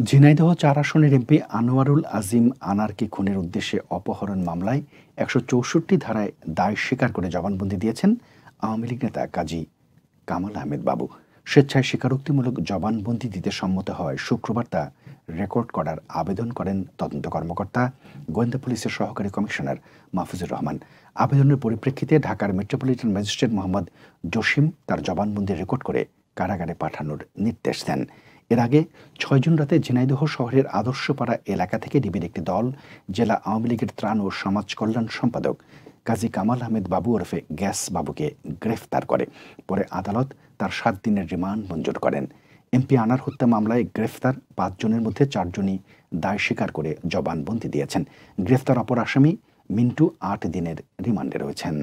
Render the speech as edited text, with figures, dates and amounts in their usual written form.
ঝিনাইদহ ৪ আসনের এমপি আনোয়ারুল আজিম আনারকে খুনের উদ্দেশ্যে অপহরণ মামলায় ১৬৪ ধারায় দায় স্বীকার করে জবানবন্দি দিয়েছেন আওয়ামী লীগ নেতা কাজী কামাল আহমেদ বাবু। স্বেচ্ছায় স্বীকারোক্তিমূলক জবানবন্দি দিতে সম্মত হওয়ায় শুক্রবার তা রেকর্ড করার আবেদন করেন তদন্ত কর্মকর্তা গোয়েন্দা পুলিশের সহকারী কমিশনার মাহফুজুর রহমান। আবেদনের পরিপ্রেক্ষিতে ঢাকার মেট্রোপলিটন ম্যাজিস্ট্রেট মোহাম্মদ জসিম তার জবানবন্দি রেকর্ড করে কারাগারে পাঠানোর নির্দেশ দেন। এর আগে ৬ জুন রাতে ঝিনাইদহ শহরের আদর্শপাড়া এলাকা থেকে ডিবির একটি দল জেলা আওয়ামী লীগের ত্রাণ ও সমাজ কল্যাণ সম্পাদক কাজী কামাল আহমেদ বাবু ওরফে গ্যাস বাবুকে গ্রেফতার করে। পরে আদালত তার ৭ দিনের রিমান্ড মঞ্জুর করেন। এমপি আনার হত্যা মামলায় গ্রেফতার ৫ জনের মধ্যে ৪ জনই দায় স্বীকার করে জবানবন্দি দিয়েছেন। গ্রেফতার অপর আসামি মিন্টু ৮ দিনের রিমান্ডে রয়েছেন।